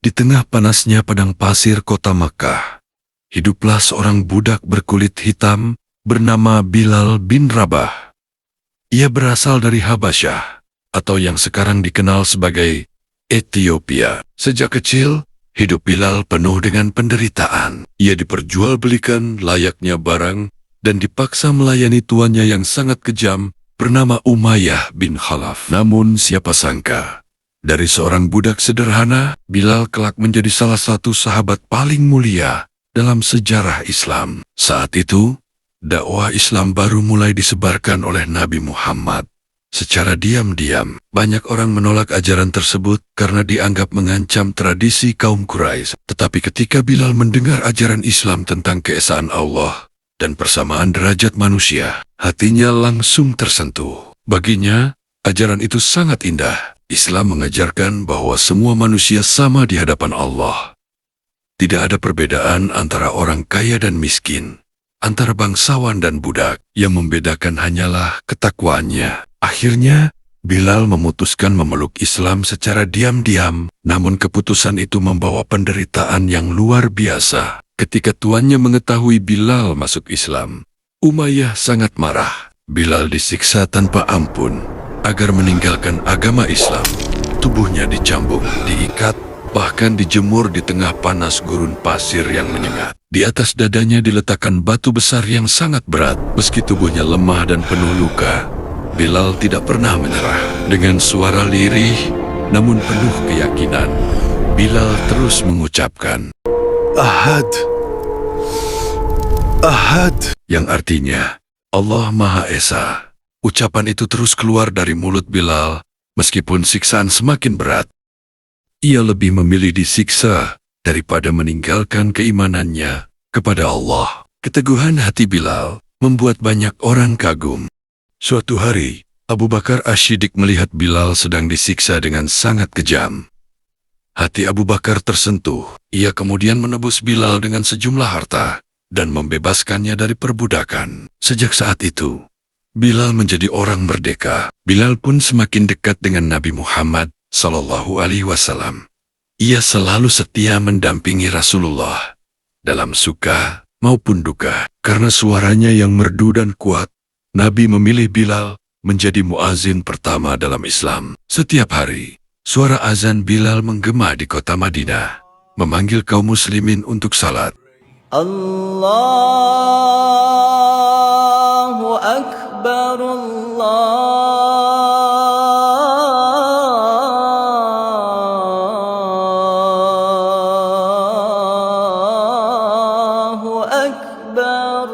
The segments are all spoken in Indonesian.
Di tengah panasnya padang pasir kota Makkah, hiduplah seorang budak berkulit hitam bernama Bilal bin Rabah. Ia berasal dari Habasyah, atau yang sekarang dikenal sebagai Ethiopia. Sejak kecil, hidup Bilal penuh dengan penderitaan. Ia diperjualbelikan layaknya barang dan dipaksa melayani tuannya yang sangat kejam bernama Umayyah bin Khalaf. Namun siapa sangka, dari seorang budak sederhana, Bilal kelak menjadi salah satu sahabat paling mulia dalam sejarah Islam. Saat itu, dakwah Islam baru mulai disebarkan oleh Nabi Muhammad. Secara diam-diam, banyak orang menolak ajaran tersebut karena dianggap mengancam tradisi kaum Quraisy. Tetapi ketika Bilal mendengar ajaran Islam tentang keesaan Allah dan persamaan derajat manusia, hatinya langsung tersentuh. Baginya, ajaran itu sangat indah. Islam mengajarkan bahwa semua manusia sama di hadapan Allah. Tidak ada perbedaan antara orang kaya dan miskin, antara bangsawan dan budak. Yang membedakan hanyalah ketakwaannya. Akhirnya, Bilal memutuskan memeluk Islam secara diam-diam, namun keputusan itu membawa penderitaan yang luar biasa. Ketika tuannya mengetahui Bilal masuk Islam, Umayyah sangat marah. Bilal disiksa tanpa ampun agar meninggalkan agama Islam. Tubuhnya dicambuk, diikat, bahkan dijemur di tengah panas gurun pasir yang menyengat. Di atas dadanya diletakkan batu besar yang sangat berat. Meski tubuhnya lemah dan penuh luka, Bilal tidak pernah menyerah. Dengan suara lirih namun penuh keyakinan, Bilal terus mengucapkan, "Ahad, Ahad," yang artinya Allah Maha Esa. Ucapan itu terus keluar dari mulut Bilal, meskipun siksaan semakin berat. Ia lebih memilih disiksa daripada meninggalkan keimanannya kepada Allah. Keteguhan hati Bilal membuat banyak orang kagum. Suatu hari, Abu Bakar Asy-Siddiq melihat Bilal sedang disiksa dengan sangat kejam. Hati Abu Bakar tersentuh. Ia kemudian menebus Bilal dengan sejumlah harta dan membebaskannya dari perbudakan. Sejak saat itu, Bilal menjadi orang merdeka. Bilal pun semakin dekat dengan Nabi Muhammad SAW. Ia selalu setia mendampingi Rasulullah dalam suka maupun duka. Karena suaranya yang merdu dan kuat, Nabi memilih Bilal menjadi muazin pertama dalam Islam. Setiap hari, suara azan Bilal menggema di kota Madinah, memanggil kaum muslimin untuk salat. Allahu Akbar, Allahu Akbar.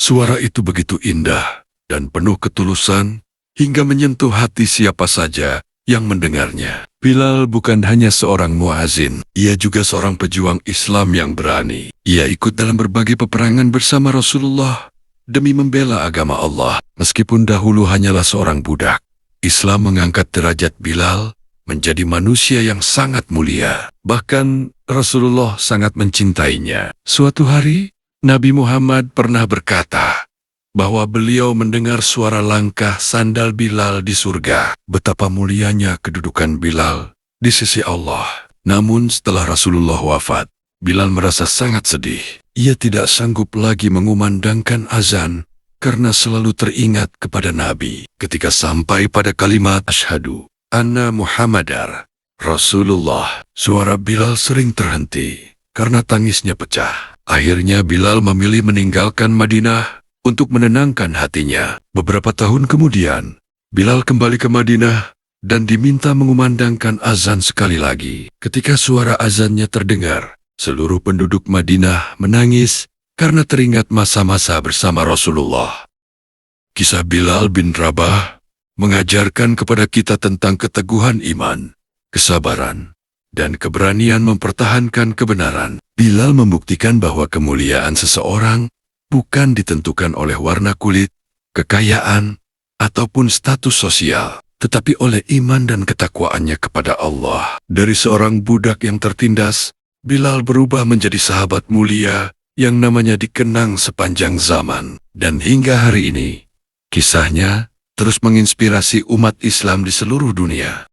Suara itu begitu indah dan penuh ketulusan hingga menyentuh hati siapa saja yang mendengarnya. Bilal bukan hanya seorang muazin, ia juga seorang pejuang Islam yang berani. Ia ikut dalam berbagai peperangan bersama Rasulullah demi membela agama Allah. Meskipun dahulu hanyalah seorang budak, Islam mengangkat derajat Bilal menjadi manusia yang sangat mulia. Bahkan Rasulullah sangat mencintainya. Suatu hari, Nabi Muhammad pernah berkata bahwa beliau mendengar suara langkah sandal Bilal di surga. Betapa mulianya kedudukan Bilal di sisi Allah. Namun setelah Rasulullah wafat, Bilal merasa sangat sedih. Ia tidak sanggup lagi mengumandangkan azan karena selalu teringat kepada Nabi. Ketika sampai pada kalimat Asyhadu anna Muhammadar Rasulullah, suara Bilal sering terhenti karena tangisnya pecah. Akhirnya Bilal memilih meninggalkan Madinah untuk menenangkan hatinya. Beberapa tahun kemudian, Bilal kembali ke Madinah dan diminta mengumandangkan azan sekali lagi. Ketika suara azannya terdengar, seluruh penduduk Madinah menangis karena teringat masa-masa bersama Rasulullah. Kisah Bilal bin Rabah mengajarkan kepada kita tentang keteguhan iman, kesabaran, dan keberanian mempertahankan kebenaran. Bilal membuktikan bahwa kemuliaan seseorang bukan ditentukan oleh warna kulit, kekayaan, ataupun status sosial, tetapi oleh iman dan ketakwaannya kepada Allah. Dari seorang budak yang tertindas, Bilal berubah menjadi sahabat mulia yang namanya dikenang sepanjang zaman. Dan hingga hari ini, kisahnya terus menginspirasi umat Islam di seluruh dunia.